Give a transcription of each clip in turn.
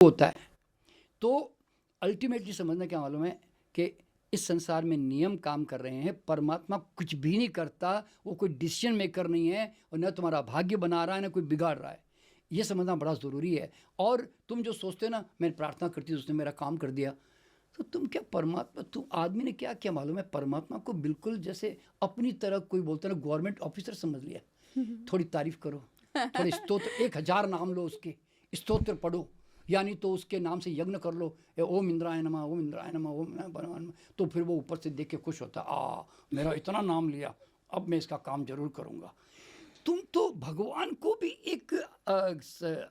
होता है। तो अल्टीमेटली समझना क्या मालूम है कि इस संसार में नियम काम कर रहे हैं, परमात्मा कुछ भी नहीं करता, वो कोई डिसीजन मेकर नहीं है, और न तुम्हारा भाग्य बना रहा है, न कोई बिगाड़ रहा है। ये समझना बड़ा ज़रूरी है। और तुम जो सोचते हो ना, मैं प्रार्थना करती हूँ उसने मेरा काम कर दिया, तो तुम क्या परमात्मा, तुम आदमी ने क्या क्या मालूम है, परमात्मा को बिल्कुल जैसे अपनी तरह कोई बोलता है ना गवर्नमेंट ऑफिसर समझ लिया। थोड़ी तारीफ करो, थोड़े स्तोत्र, 1000 नाम लो उसके, स्तोत्र पढ़ो, यानी तो उसके नाम से यज्ञ कर लो, ओम इंद्राय नमः, ओम इंद्राय नमः, ओम नमः, तो फिर वो ऊपर से देख के खुश होता, मेरा इतना नाम लिया, अब मैं इसका काम जरूर करूँगा। तुम तो भगवान को भी एक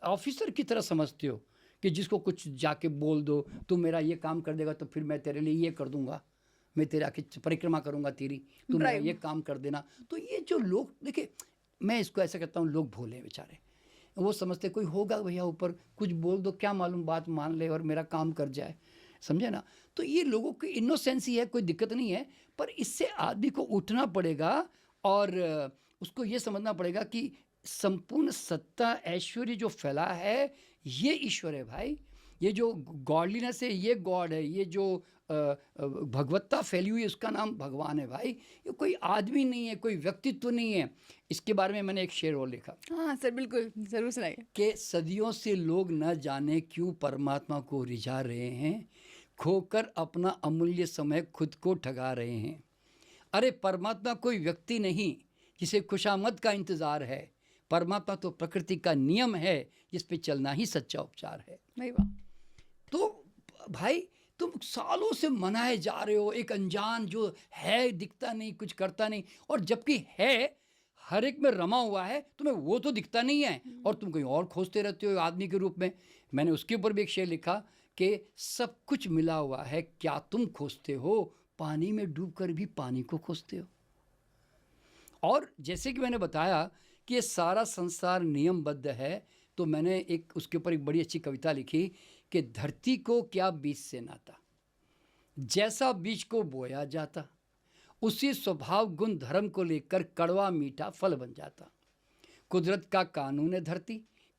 ऑफिसर की तरह समझते हो कि जिसको कुछ जाके बोल दो, तुम मेरा ये काम कर देगा तो फिर मैं तेरे लिए ये कर दूंगा, मैं तेरे आके परिक्रमा करूंगा तेरी, तुम मेरा ये काम कर देना। तो ये जो लोग, देखिए मैं इसको ऐसा कहता हूँ, लोग भोले हैं बेचारे, वो समझते कोई होगा भैया ऊपर, कुछ बोल दो, क्या मालूम बात मान ले और मेरा काम कर जाए, समझे ना। तो ये लोगों की इनोसेंस ही है, कोई दिक्कत नहीं है, पर इससे आदमी को उठना पड़ेगा और उसको ये समझना पड़ेगा कि संपूर्ण सत्ता ऐश्वर्य जो फैला है ये ईश्वर है भाई। ये जो गॉडलीनेस है ये गॉड है, ये जो भगवत्ता फैली हुई है उसका नाम भगवान है भाई। ये कोई आदमी नहीं है, कोई व्यक्तित्व नहीं है। इसके बारे में मैंने एक शेर और लिखा। हाँ सर, बिल्कुल ज़रूर सुनाइए। कि सदियों से लोग न जाने क्यों परमात्मा को रिझा रहे हैं, खोकर अपना अमूल्य समय खुद को ठगा रहे हैं। अरे परमात्मा कोई व्यक्ति नहीं जिसे खुशामद का इंतज़ार है, परमात्मा तो प्रकृति का नियम है जिस पे चलना ही सच्चा उपचार है। नहीं वाह। तो भाई तुम सालों से मनाए जा रहे हो एक अनजान जो है, दिखता नहीं, कुछ करता नहीं, और जबकि है हर एक में रमा हुआ है, तुम्हें वो तो दिखता नहीं है और तुम कहीं और खोजते रहते हो आदमी के रूप में। मैंने उसके ऊपर भी एक शेर लिखा कि सब कुछ मिला हुआ है, क्या तुम खोजते हो, पानी में डूबकर भी पानी को खोजते हो। और जैसे कि मैंने बताया कि ये सारा संसार नियमबद्ध है, तो मैंने एक उसके ऊपर एक बड़ी अच्छी कविता लिखी कि धरती को क्या बीज से नाता, जैसा बीज को बोया जाता उसी स्वभाव गुण धर्म को लेकर कड़वा मीठा फल बन जाता। कुदरत का कानून है धरती,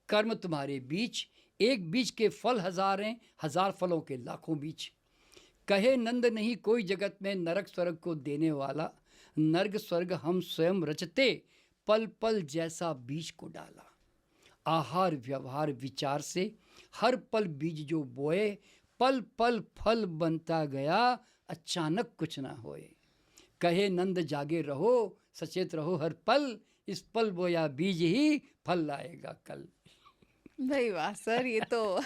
कर्म तुम्हारे बीच, एक बीज के फल हजारें, हजार फलों के लाखों बीज। कहे नंद नहीं कोई जगत में नरक स्वर्ग को देने वाला, नर्क स्वर्ग हम स्वयं रचते, पल पल जैसा बीज को डाला। आहार व्यवहार विचार से हर पल बीज जो बोए, पल पल फल बनता गया, अचानक कुछ ना होए। कहे नंद जागे रहो, सचेत रहो हर पल, इस पल बोया बीज ही फल लाएगा कल। भाई वाह सर, ये तो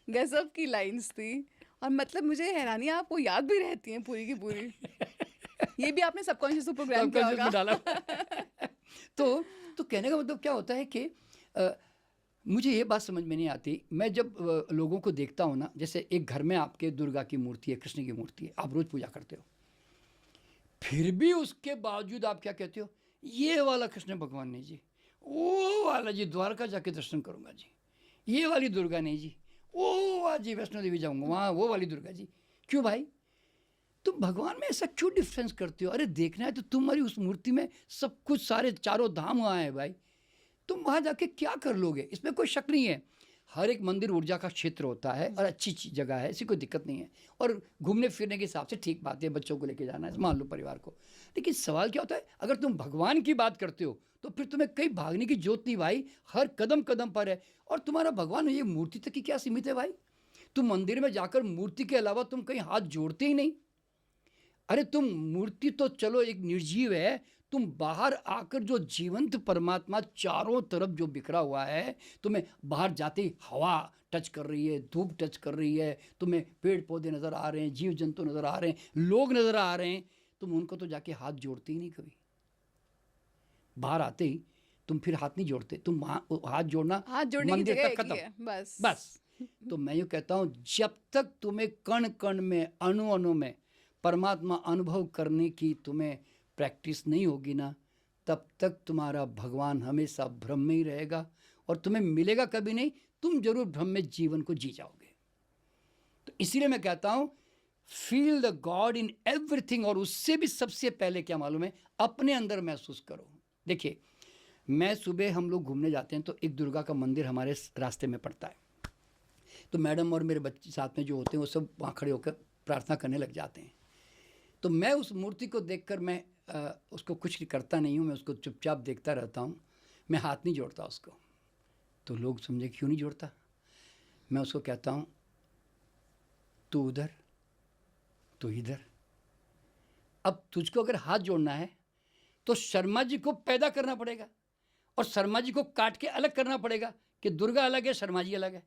गजब की लाइंस थी। और मतलब मुझे हैरानी है, आपको याद भी रहती हैं पूरी की पूरी। ये भी आपने सबकॉन्शियस प्रोग्राम किया सबकॉन्शियस में डाला। होगा। तो कहने का मतलब क्या होता है कि मुझे ये बात समझ में नहीं आती। मैं जब लोगों को देखता हूँ ना, जैसे एक घर में आपके दुर्गा की मूर्ति है, कृष्ण की मूर्ति है, आप रोज़ पूजा करते हो, फिर भी उसके बावजूद आप क्या कहते हो, ये वाला कृष्ण भगवान नहीं जी, वो वाला जी द्वारका जाके दर्शन करूँगा जी, ये वाली दुर्गा नहीं जी, वो वाला जी वैष्णो देवी जाऊँगा वहाँ, वो वाली दुर्गा जी। क्यों भाई, तुम भगवान में ऐसा क्यों डिफरेंस करते हो? अरे देखना है तो तुम्हारी उस मूर्ति में सब कुछ, सारे चारों धाम वहाँ है भाई, तुम वहाँ जाके क्या कर लोगे, इसमें कोई शक नहीं है। हर एक मंदिर ऊर्जा का क्षेत्र होता है और अच्छी जगह है, ऐसी कोई दिक्कत नहीं है, और घूमने फिरने के हिसाब से ठीक बात है, बच्चों को लेके जाना है, मान लो परिवार को। लेकिन सवाल क्या होता है, अगर तुम भगवान की बात करते हो तो फिर तुम्हें कहीं भागने की जरूरत नहीं भाई, हर कदम कदम पर है। और तुम्हारा भगवान ये मूर्ति तक ही क्या सीमित है भाई, तुम मंदिर में जाकर मूर्ति के अलावा तुम कहीं हाथ जोड़ते ही नहीं। अरे तुम मूर्ति तो चलो एक निर्जीव है, तुम बाहर आकर जो जीवंत परमात्मा चारों तरफ जो बिखरा हुआ है, तुम्हें बाहर जाते ही हवा टच कर रही है, धूप टच कर रही है, तुम्हें पेड़ पौधे नज़र आ रहे हैं, जीव जंतु नज़र आ रहे हैं, लोग नज़र आ रहे हैं, तुम उनको तो जाके हाथ जोड़ते ही नहीं कभी। बाहर आते ही तुम फिर हाथ नहीं जोड़ते, तुम हाथ जोड़ना हाथ जोड़ने की मंदिर जगह तक एक ही खत्म, है, बस बस। तो मैं यूँ कहता हूँ, जब तक तुम्हें कण कण में, अणु अणु में परमात्मा अनुभव करने की तुम्हें प्रैक्टिस नहीं होगी ना, तब तक तुम्हारा भगवान हमेशा भ्रम में ही रहेगा और तुम्हें मिलेगा कभी नहीं, तुम जरूर भ्रम में जीवन को जी जाओगे। तो इसीलिए मैं कहता हूँ, feel the God in everything, और उससे भी सबसे पहले क्या मालूम है, अपने अंदर महसूस करो। देखिए, मैं सुबह हम लोग घूमने जाते हैं तो एक दुर्गा का मंदिर हमारे रास्ते में पड़ता है, तो मैडम और मेरे बच्चे साथ में जो होते हैं वो सब वहाँ खड़े होकर प्रार्थना करने लग जाते हैं। तो मैं उस मूर्ति को देखकर मैं उसको कुछ करता नहीं हूँ, मैं उसको चुपचाप देखता रहता हूँ, मैं हाथ नहीं जोड़ता उसको। तो लोग समझे क्यों नहीं जोड़ता? मैं उसको कहता हूँ तू उधर, तू इधर। अब तुझको अगर हाथ जोड़ना है तो शर्मा जी को पैदा करना पड़ेगा और शर्मा जी को काट के अलग करना पड़ेगा कि दुर्गा अलग है, शर्मा जी अलग है,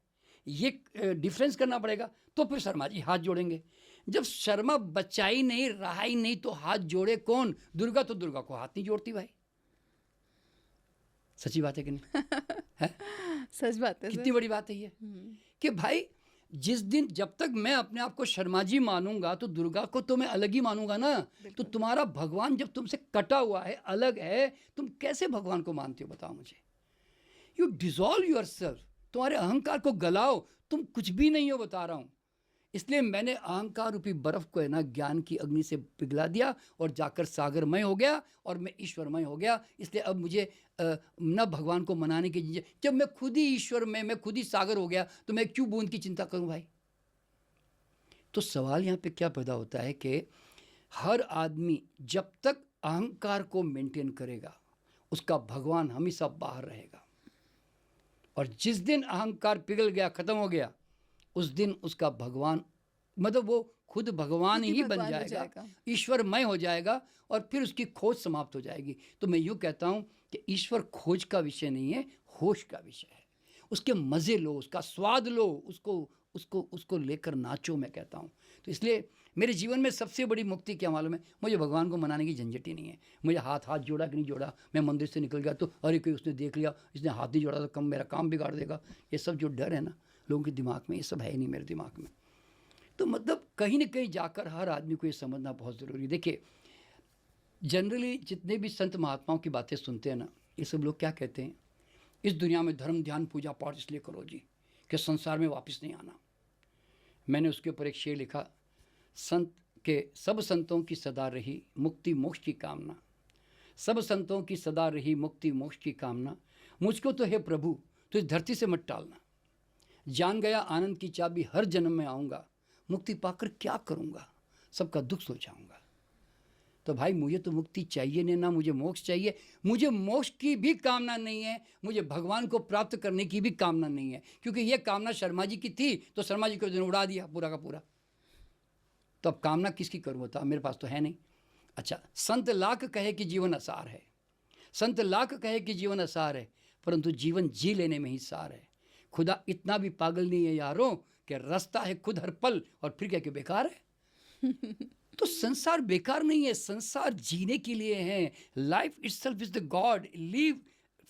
ये डिफरेंस करना पड़ेगा, तो फिर शर्मा जी हाथ जोड़ेंगे। जब शर्मा बच्चा ही नहीं, रहा ही नहीं, तो हाथ जोड़े कौन? दुर्गा तो दुर्गा को हाथ नहीं जोड़ती भाई। सच्ची बात है कि नहीं? है? सच बात है कितनी सर। बड़ी बात है ये कि भाई जिस दिन जब तक मैं अपने आप को शर्मा जी मानूंगा तो दुर्गा को तो मैं अलग ही मानूंगा ना। तो तुम्हारा भगवान जब तुमसे कटा हुआ है, अलग है, तुम कैसे भगवान को मानते हो बताओ मुझे? यू डिजॉल्व योरसेल्फ, तुम्हारे अहंकार को गलाओ, तुम कुछ भी नहीं हो, बता रहा हूं। इसलिए मैंने अहंकार रूपी बर्फ को है ना ज्ञान की अग्नि से पिघला दिया और जाकर सागरमय हो गया और मैं ईश्वरमय हो गया। इसलिए अब मुझे न भगवान को मनाने की, जब मैं खुद ही ईश्वर में, मैं खुद ही सागर हो गया, तो मैं क्यों बूंद की चिंता करूं भाई? तो सवाल यहाँ पे क्या पैदा होता है कि हर आदमी जब तक अहंकार को मेंटेन करेगा उसका भगवान हमेशा बाहर रहेगा, और जिस दिन अहंकार पिघल गया, खत्म हो गया, उस दिन उसका भगवान, मतलब वो खुद भगवान ही बन भगवान हो जाएगा, जाएगा। ईश्वरमय हो जाएगा, और फिर उसकी खोज समाप्त हो जाएगी। तो मैं यूँ कहता हूँ कि ईश्वर खोज का विषय नहीं है, होश का विषय है। उसके मज़े लो, उसका स्वाद लो, उसको उसको उसको लेकर नाचो, मैं कहता हूँ। तो इसलिए मेरे जीवन में सबसे बड़ी मुक्ति क्या मालूम है? मुझे भगवान को मनाने की झंझट ही नहीं है। मुझे हाथ जोड़ा कि नहीं जोड़ा, मैं मंदिर से निकल गया तो अरे कोई उसने देख लिया, इसने हाथ नहीं जोड़ा तो कम मेरा काम बिगाड़ देगा, ये सब जो डर है ना लोगों के दिमाग में, ये सब है ही नहीं मेरे दिमाग में। तो मतलब कहीं ना कहीं जाकर हर आदमी को ये समझना बहुत ज़रूरी है। देखिए जनरली जितने भी संत महात्माओं की बातें सुनते हैं ना, ये सब लोग क्या कहते हैं? इस दुनिया में धर्म ध्यान पूजा पाठ इसलिए करो जी कि संसार में वापस नहीं आना। मैंने उसके ऊपर एक शेर लिखा, संत के सब संतों की सदा रही मुक्ति मोक्ष की कामना, सब संतों की सदा रही मुक्ति मोक्ष की कामना, मुझको तो है प्रभु तो इस धरती से मत टालना, जान गया आनंद की चाबी हर जन्म में आऊँगा, मुक्ति पाकर क्या करूँगा, सबका दुख सुलझाऊँगा। तो भाई मुझे तो मुक्ति चाहिए नहीं, ना मुझे मोक्ष चाहिए, मुझे मोक्ष की भी कामना नहीं है, मुझे भगवान को प्राप्त करने की भी कामना नहीं है, क्योंकि ये कामना शर्मा जी की थी तो शर्मा जी को उड़ा दिया पूरा का पूरा। तो अब कामना किसकी करूँ बता? मेरे पास तो है नहीं। अच्छा, संत लाख कहे कि जीवन असार है, संत लाख कहे कि जीवन असार है, परंतु जीवन जी लेने में ही सार है। खुदा इतना भी पागल नहीं है यारों कि रास्ता है खुद हर पल और फिर क्या कि बेकार है। तो संसार बेकार नहीं है, संसार जीने के लिए है। Life itself is the God. Live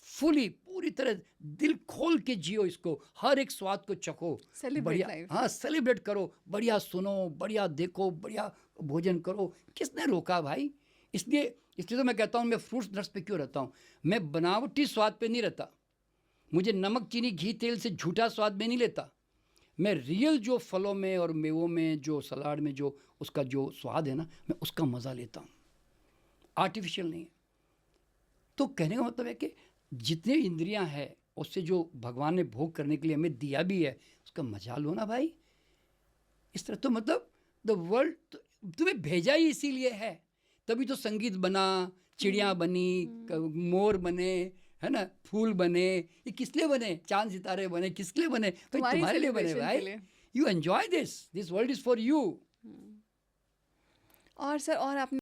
fully, पूरी तरह दिल खोल के जियो इसको, हर एक स्वाद को चखो, बढ़िया, हाँ सेलिब्रेट करो, बढ़िया सुनो, बढ़िया देखो, बढ़िया भोजन करो। किसने रोका भाई? इसलिए तो मैं कहता हूँ मैं फ्रूट्स नट्स पे क्यों रहता हूँ? मैं बनावटी स्वाद पे नहीं रहता, मुझे नमक चीनी घी तेल से झूठा स्वाद में नहीं लेता। मैं रियल जो फलों में और मेवों में, जो सलाद में जो उसका जो स्वाद है ना, मैं उसका मज़ा लेता हूँ, आर्टिफिशियल नहीं है। तो कहने का मतलब है कि जितने इंद्रियां हैं उससे जो भगवान ने भोग करने के लिए हमें दिया भी है, उसका मजा लो ना भाई। इस तरह तो मतलब द वर्ल्ड तुम्हें भेजा ही इसीलिए है, तभी तो संगीत बना, चिड़िया बनी, मोर बने, है ना, फूल बने। ये किस लिए बने? चांद सितारे बने, किस लिए बने? भाई तुम्हारे लिए बने भाई। You enjoy this world is for you. और सर, और आपने